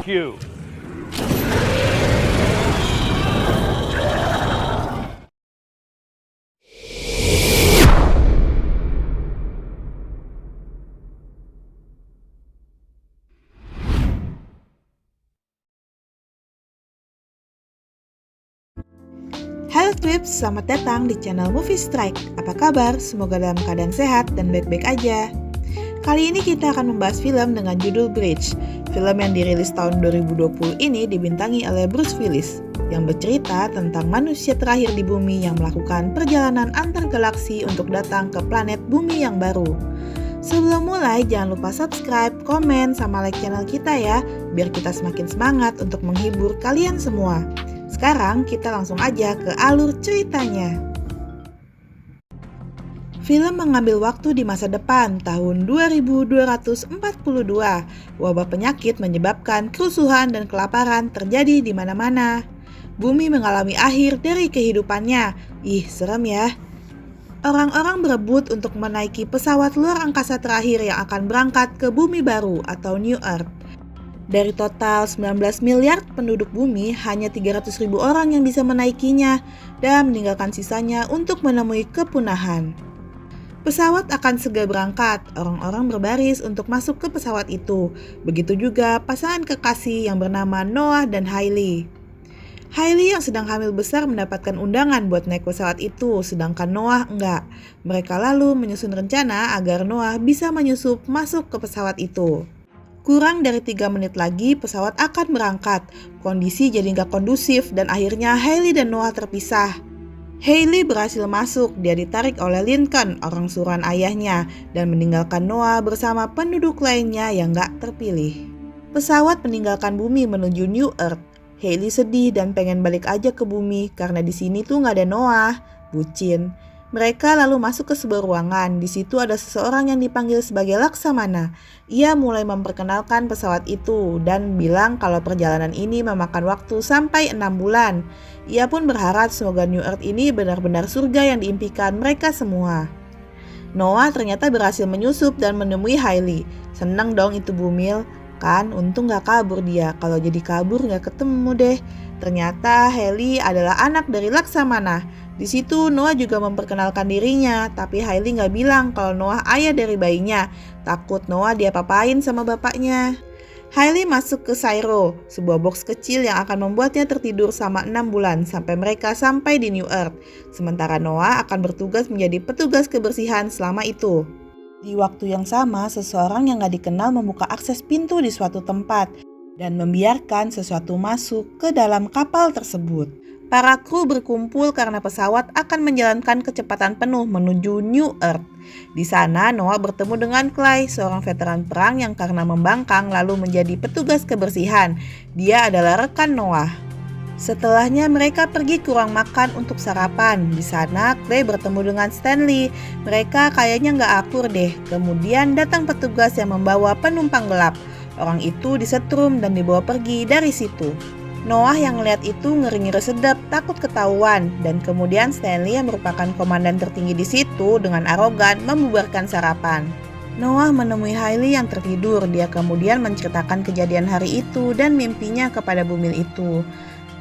you. Halo Trips, selamat datang di channel Movie Strike. Apa kabar? Semoga dalam keadaan sehat dan baik-baik aja. Kali ini kita akan membahas film dengan judul Bridge. Film yang dirilis tahun 2020 ini dibintangi oleh Bruce Willis, yang bercerita tentang manusia terakhir di bumi yang melakukan perjalanan antar galaksi untuk datang ke planet bumi yang baru. Sebelum mulai, jangan lupa subscribe, komen, sama like channel kita ya, biar kita semakin semangat untuk menghibur kalian semua. Sekarang kita langsung aja ke alur ceritanya. Film mengambil waktu di masa depan tahun 2242. Wabah penyakit menyebabkan kerusuhan dan kelaparan terjadi di mana-mana. Bumi mengalami akhir dari kehidupannya. Ih, serem ya. Orang-orang berebut untuk menaiki pesawat luar angkasa terakhir yang akan berangkat ke bumi baru atau New Earth. Dari total 19 miliar penduduk bumi, hanya 300.000 orang yang bisa menaikinya dan meninggalkan sisanya untuk menemui kepunahan. Pesawat akan segera berangkat, orang-orang berbaris untuk masuk ke pesawat itu. Begitu juga pasangan kekasih yang bernama Noah dan Hailey. Hailey yang sedang hamil besar mendapatkan undangan buat naik pesawat itu, sedangkan Noah enggak. Mereka lalu menyusun rencana agar Noah bisa menyusup masuk ke pesawat itu. Kurang dari 3 menit lagi pesawat akan berangkat. Kondisi jadi nggak kondusif dan akhirnya Hailey dan Noah terpisah. Hailey berhasil masuk, dia ditarik oleh Lincoln, orang suruhan ayahnya, dan meninggalkan Noah bersama penduduk lainnya yang nggak terpilih. Pesawat meninggalkan bumi menuju New Earth. Hailey sedih dan pengen balik aja ke bumi karena di sini tuh nggak ada Noah, bucin. Mereka lalu masuk ke sebuah ruangan. Di situ ada seseorang yang dipanggil sebagai Laksamana. Ia mulai memperkenalkan pesawat itu dan bilang kalau perjalanan ini memakan waktu sampai 6 bulan. Ia pun berharap semoga New Earth ini benar-benar surga yang diimpikan mereka semua. Noah ternyata berhasil menyusup dan menemui Hailey. Seneng dong itu bumil. Kan untung gak kabur dia. Kalau jadi kabur gak ketemu deh. Ternyata Hailey adalah anak dari Laksamana. Di situ Noah juga memperkenalkan dirinya, tapi Hailey nggak bilang kalau Noah ayah dari bayinya. Takut Noah diapa-apain sama bapaknya. Hailey masuk ke Cairo, sebuah box kecil yang akan membuatnya tertidur selama 6 bulan sampai mereka sampai di New Earth. Sementara Noah akan bertugas menjadi petugas kebersihan selama itu. Di waktu yang sama, seseorang yang nggak dikenal membuka akses pintu di suatu tempat dan membiarkan sesuatu masuk ke dalam kapal tersebut. Para kru berkumpul karena pesawat akan menjalankan kecepatan penuh menuju New Earth. Di sana Noah bertemu dengan Clay, seorang veteran perang yang karena membangkang lalu menjadi petugas kebersihan. Dia adalah rekan Noah. Setelahnya mereka pergi ke ruang makan untuk sarapan. Di sana Clay bertemu dengan Stanley. Mereka kayaknya nggak akur deh. Kemudian datang petugas yang membawa penumpang gelap. Orang itu disetrum dan dibawa pergi dari situ. Noah yang ngeliat itu ngeri-ngeri sedap, takut ketahuan, dan kemudian Stanley yang merupakan komandan tertinggi di situ dengan arogan membubarkan sarapan. Noah menemui Hailey yang tertidur. Dia kemudian menceritakan kejadian hari itu dan mimpinya kepada bumil itu.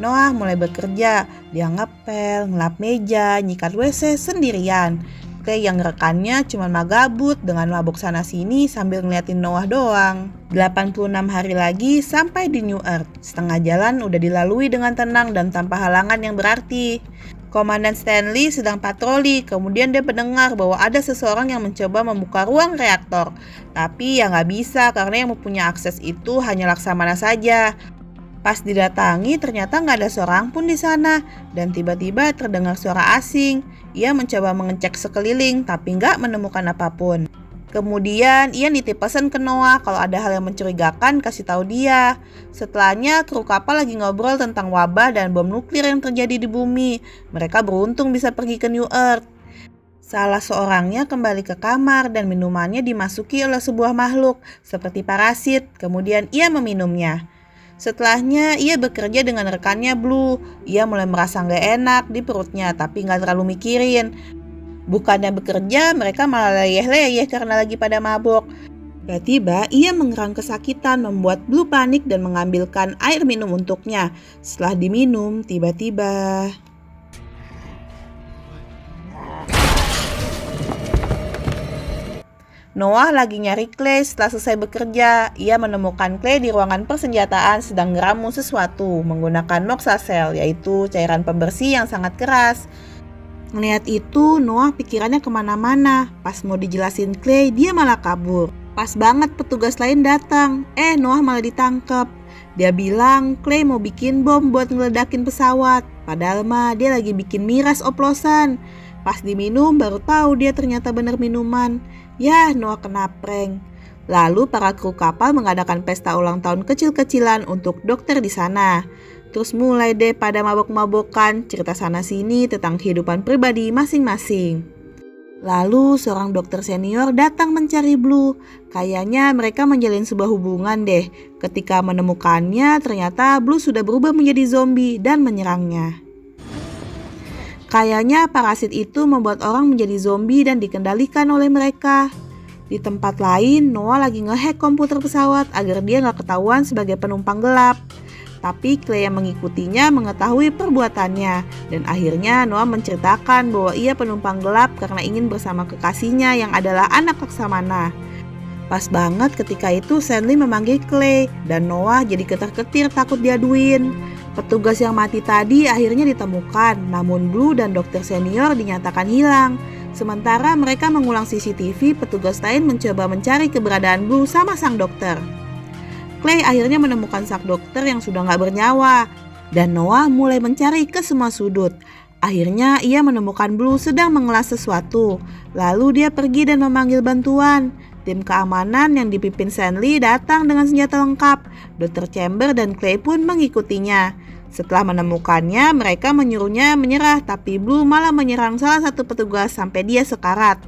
Noah mulai bekerja, dia ngepel, ngelap meja, nyikat WC sendirian. Clay yang rekannya cuma magabut dengan mabuk sana sini sambil ngeliatin Noah doang. 86 hari lagi sampai di New Earth. Setengah jalan udah dilalui dengan tenang dan tanpa halangan yang berarti. Komandan Stanley sedang patroli, kemudian dia mendengar bahwa ada seseorang yang mencoba membuka ruang reaktor. Tapi ya nggak bisa karena yang mempunyai akses itu hanya Laksamana saja. Pas didatangi ternyata nggak ada seorang pun di sana dan tiba-tiba terdengar suara asing. Ia mencoba mengecek sekeliling tapi nggak menemukan apapun. Kemudian ia nitip pesan ke Noah kalau ada hal yang mencurigakan kasih tahu dia. Setelahnya kru kapal lagi ngobrol tentang wabah dan bom nuklir yang terjadi di bumi. Mereka beruntung bisa pergi ke New Earth. Salah seorangnya kembali ke kamar dan minumannya dimasuki oleh sebuah makhluk seperti parasit. Kemudian ia meminumnya. Setelahnya ia bekerja dengan rekannya Blue. Ia mulai merasa gak enak di perutnya tapi gak terlalu mikirin. Bukannya bekerja, mereka malah leyeh-leyeh karena lagi pada mabok. Tiba-tiba ia mengerang kesakitan membuat Blue panik dan mengambilkan air minum untuknya. Setelah diminum, tiba-tiba Noah lagi nyari Clay setelah selesai bekerja. Ia menemukan Clay di ruangan persenjataan sedang ngeramu sesuatu menggunakan Moxacel, yaitu cairan pembersih yang sangat keras. Melihat itu, Noah pikirannya kemana-mana. Pas mau dijelasin Clay, dia malah kabur. Pas banget petugas lain datang. Noah malah ditangkap. Dia bilang Clay mau bikin bom buat ngeledakin pesawat. Padahal mah dia lagi bikin miras oplosan. Pas diminum baru tahu dia ternyata benar minuman. Ya, Noah kena prank. Lalu para kru kapal mengadakan pesta ulang tahun kecil-kecilan untuk dokter di sana. Terus mulai deh pada mabok-mabokan, cerita sana-sini tentang kehidupan pribadi masing-masing. Lalu seorang dokter senior datang mencari Blue. Kayaknya mereka menjalin sebuah hubungan deh. Ketika menemukannya, ternyata Blue sudah berubah menjadi zombie dan menyerangnya. Kayaknya parasit itu membuat orang menjadi zombie dan dikendalikan oleh mereka. Di tempat lain, Noah lagi ngehack komputer pesawat agar dia gak ketahuan sebagai penumpang gelap. Tapi Clay yang mengikutinya mengetahui perbuatannya. Dan akhirnya Noah menceritakan bahwa ia penumpang gelap karena ingin bersama kekasihnya yang adalah anak Laksamana. Pas banget ketika itu Stanley memanggil Clay dan Noah jadi ketar-ketir takut diaduin. Petugas yang mati tadi akhirnya ditemukan, namun Blue dan dokter senior dinyatakan hilang. Sementara mereka mengulang CCTV, petugas lain mencoba mencari keberadaan Blue sama sang dokter. Clay akhirnya menemukan sang dokter yang sudah gak bernyawa, dan Noah mulai mencari ke semua sudut. Akhirnya ia menemukan Blue sedang mengelas sesuatu, lalu dia pergi dan memanggil bantuan. Tim keamanan yang dipimpin Stanley datang dengan senjata lengkap. Dr. Chamber dan Clay pun mengikutinya. Setelah menemukannya, mereka menyuruhnya menyerah, tapi Blue malah menyerang salah satu petugas sampai dia sekarat.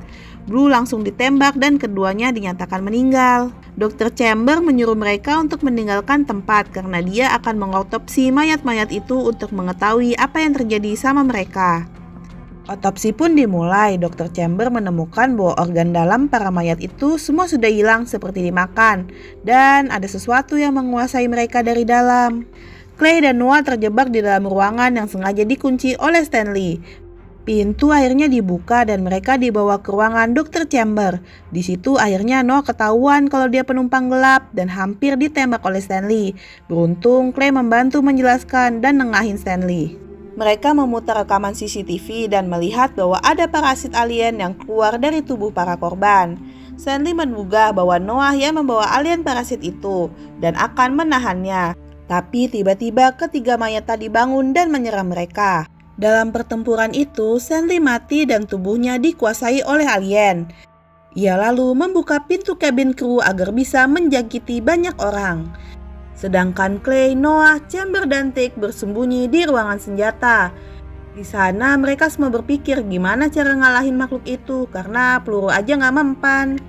Blue langsung ditembak dan keduanya dinyatakan meninggal. Dr. Chamber menyuruh mereka untuk meninggalkan tempat karena dia akan mengotopsi mayat-mayat itu untuk mengetahui apa yang terjadi sama mereka. Otopsi pun dimulai. Dr. Chamber menemukan bahwa organ dalam para mayat itu semua sudah hilang seperti dimakan, dan ada sesuatu yang menguasai mereka dari dalam. Clay dan Noah terjebak di dalam ruangan yang sengaja dikunci oleh Stanley. Pintu akhirnya dibuka dan mereka dibawa ke ruangan Dr. Chamber. Di situ akhirnya Noah ketahuan kalau dia penumpang gelap dan hampir ditembak oleh Stanley. Beruntung Clay membantu menjelaskan dan nengahin Stanley. Mereka memutar rekaman CCTV dan melihat bahwa ada parasit alien yang keluar dari tubuh para korban. Stanley menduga bahwa Noah yang membawa alien parasit itu dan akan menahannya. Tapi tiba-tiba ketiga mayat tadi bangun dan menyerang mereka. Dalam pertempuran itu, Stanley mati dan tubuhnya dikuasai oleh alien. Ia lalu membuka pintu kabin kru agar bisa menjangkiti banyak orang. Sedangkan Clay, Noah, Chamber, dan Tick bersembunyi di ruangan senjata. Di sana mereka semua berpikir gimana cara ngalahin makhluk itu karena peluru aja gak mempan.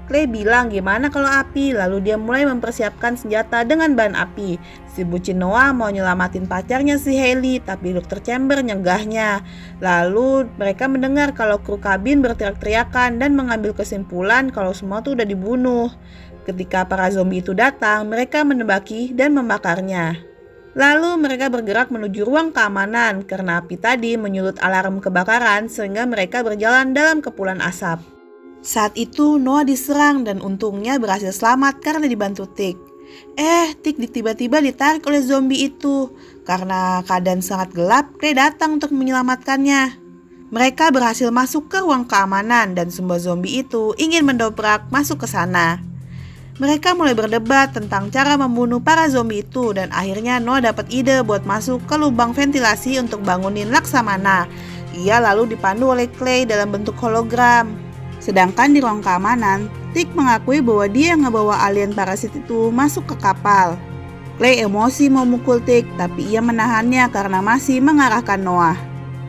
Clay bilang gimana kalau api, lalu dia mulai mempersiapkan senjata dengan bahan api. Si bucin Noah mau nyelamatin pacarnya si Hailey, tapi Dr. Chamber nyegahnya. Lalu mereka mendengar kalau kru kabin berteriak-teriakan dan mengambil kesimpulan kalau semua tuh udah dibunuh. Ketika para zombie itu datang, mereka menembaki dan membakarnya. Lalu mereka bergerak menuju ruang keamanan karena api tadi menyulut alarm kebakaran sehingga mereka berjalan dalam kepulan asap. Saat itu Noah diserang dan untungnya berhasil selamat karena dibantu Tick. Tick tiba-tiba ditarik oleh zombie itu. Karena keadaan sangat gelap, Clay datang untuk menyelamatkannya. Mereka berhasil masuk ke ruang keamanan dan semua zombie itu ingin mendobrak masuk ke sana. Mereka mulai berdebat tentang cara membunuh para zombie itu dan akhirnya Noah dapat ide buat masuk ke lubang ventilasi untuk bangunin Laksamana. Ia lalu dipandu oleh Clay dalam bentuk hologram. Sedangkan di ruang keamanan, Tick mengakui bahwa dia yang ngebawa alien parasit itu masuk ke kapal. Clay emosi mau mukul Tick, tapi ia menahannya karena masih mengarahkan Noah.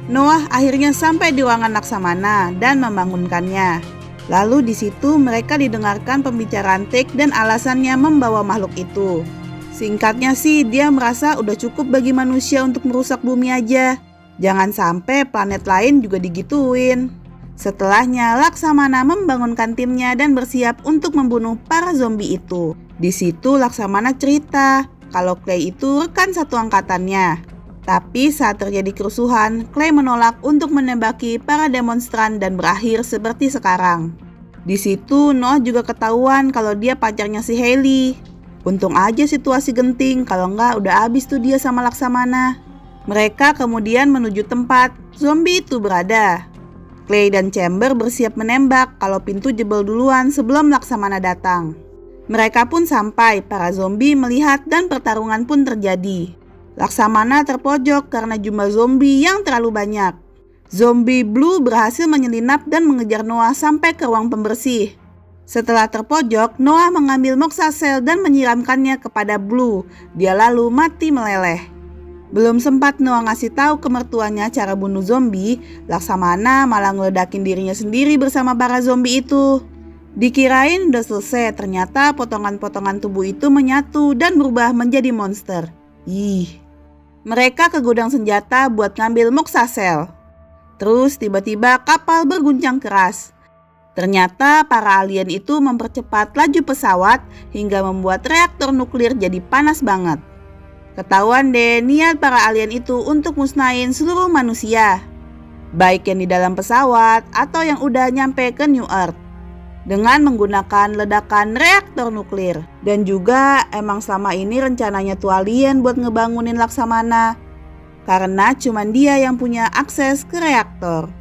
Noah akhirnya sampai di ruangan Laksamana dan membangunkannya. Lalu di situ mereka didengarkan pembicaraan Tick dan alasannya membawa makhluk itu. Singkatnya sih, dia merasa udah cukup bagi manusia untuk merusak bumi aja. Jangan sampai planet lain juga digituin. Setelahnya, Laksamana membangunkan timnya dan bersiap untuk membunuh para zombie itu. Di situ Laksamana cerita kalau Clay itu rekan satu angkatannya. Tapi saat terjadi kerusuhan, Clay menolak untuk menembaki para demonstran dan berakhir seperti sekarang. Di situ Noah juga ketahuan kalau dia pacarnya si Hailey. Untung aja situasi genting, kalau enggak udah habis tuh dia sama Laksamana. Mereka kemudian menuju tempat zombie itu berada. Clay dan Chamber bersiap menembak kalau pintu jebol duluan sebelum Laksamana datang. Mereka pun sampai, para zombie melihat dan pertarungan pun terjadi. Laksamana terpojok karena jumlah zombie yang terlalu banyak. Zombie Blue berhasil menyelinap dan mengejar Noah sampai ke ruang pembersih. Setelah terpojok, Noah mengambil Moxa Cell dan menyiramkannya kepada Blue. Dia lalu mati meleleh. Belum sempat Noah ngasih tahu ke mertuanya cara bunuh zombie, Laksamana malah ngeledakin dirinya sendiri bersama para zombie itu. Dikirain udah selesai, ternyata potongan-potongan tubuh itu menyatu dan berubah menjadi monster. Mereka ke gudang senjata buat ngambil Moxa Cell. Terus tiba-tiba kapal berguncang keras. Ternyata para alien itu mempercepat laju pesawat hingga membuat reaktor nuklir jadi panas banget. Ketahuan deh niat para alien itu untuk musnahin seluruh manusia, baik yang di dalam pesawat atau yang udah nyampe ke New Earth, dengan menggunakan ledakan reaktor nuklir. Dan juga emang selama ini rencananya tuh alien buat ngebangunin Laksamana, karena cuman dia yang punya akses ke reaktor.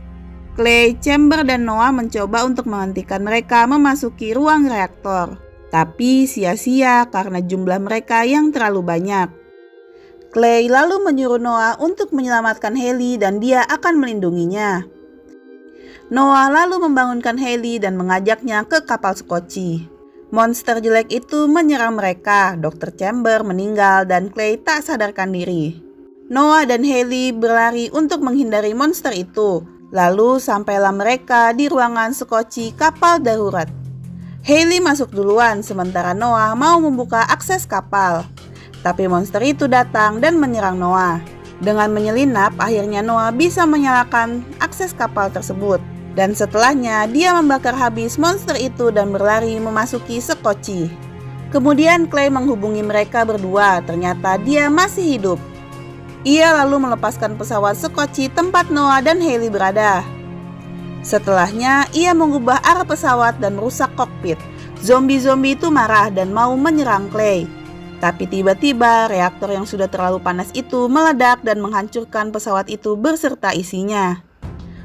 Clay, Chamber, dan Noah mencoba untuk menghentikan mereka memasuki ruang reaktor, tapi sia-sia karena jumlah mereka yang terlalu banyak. Clay lalu menyuruh Noah untuk menyelamatkan Hailey dan dia akan melindunginya. Noah lalu membangunkan Hailey dan mengajaknya ke kapal Skoci. Monster jelek itu menyerang mereka, Dr. Chamber meninggal dan Clay tak sadarkan diri. Noah dan Hailey berlari untuk menghindari monster itu. Lalu sampailah mereka di ruangan Skoci kapal darurat. Hailey masuk duluan sementara Noah mau membuka akses kapal. Tapi monster itu datang dan menyerang Noah. Dengan menyelinap, akhirnya Noah bisa menyalakan akses kapal tersebut. Dan setelahnya, dia membakar habis monster itu dan berlari memasuki Skoci. Kemudian Clay menghubungi mereka berdua, ternyata dia masih hidup. Ia lalu melepaskan pesawat Skoci tempat Noah dan Hailey berada. Setelahnya, ia mengubah arah pesawat dan merusak kokpit. Zombie-zombie itu marah dan mau menyerang Clay. Tapi tiba-tiba reaktor yang sudah terlalu panas itu meledak dan menghancurkan pesawat itu beserta isinya.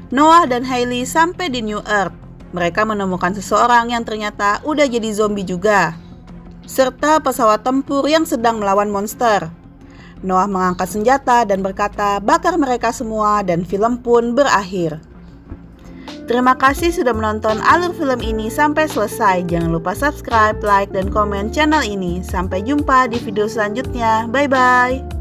Noah dan Hailey sampai di New Earth. Mereka menemukan seseorang yang ternyata udah jadi zombie juga, serta pesawat tempur yang sedang melawan monster. Noah mengangkat senjata dan berkata bakar mereka semua dan film pun berakhir. Terima kasih sudah menonton alur film ini sampai selesai. Jangan lupa subscribe, like, dan komen channel ini. Sampai jumpa di video selanjutnya. Bye-bye.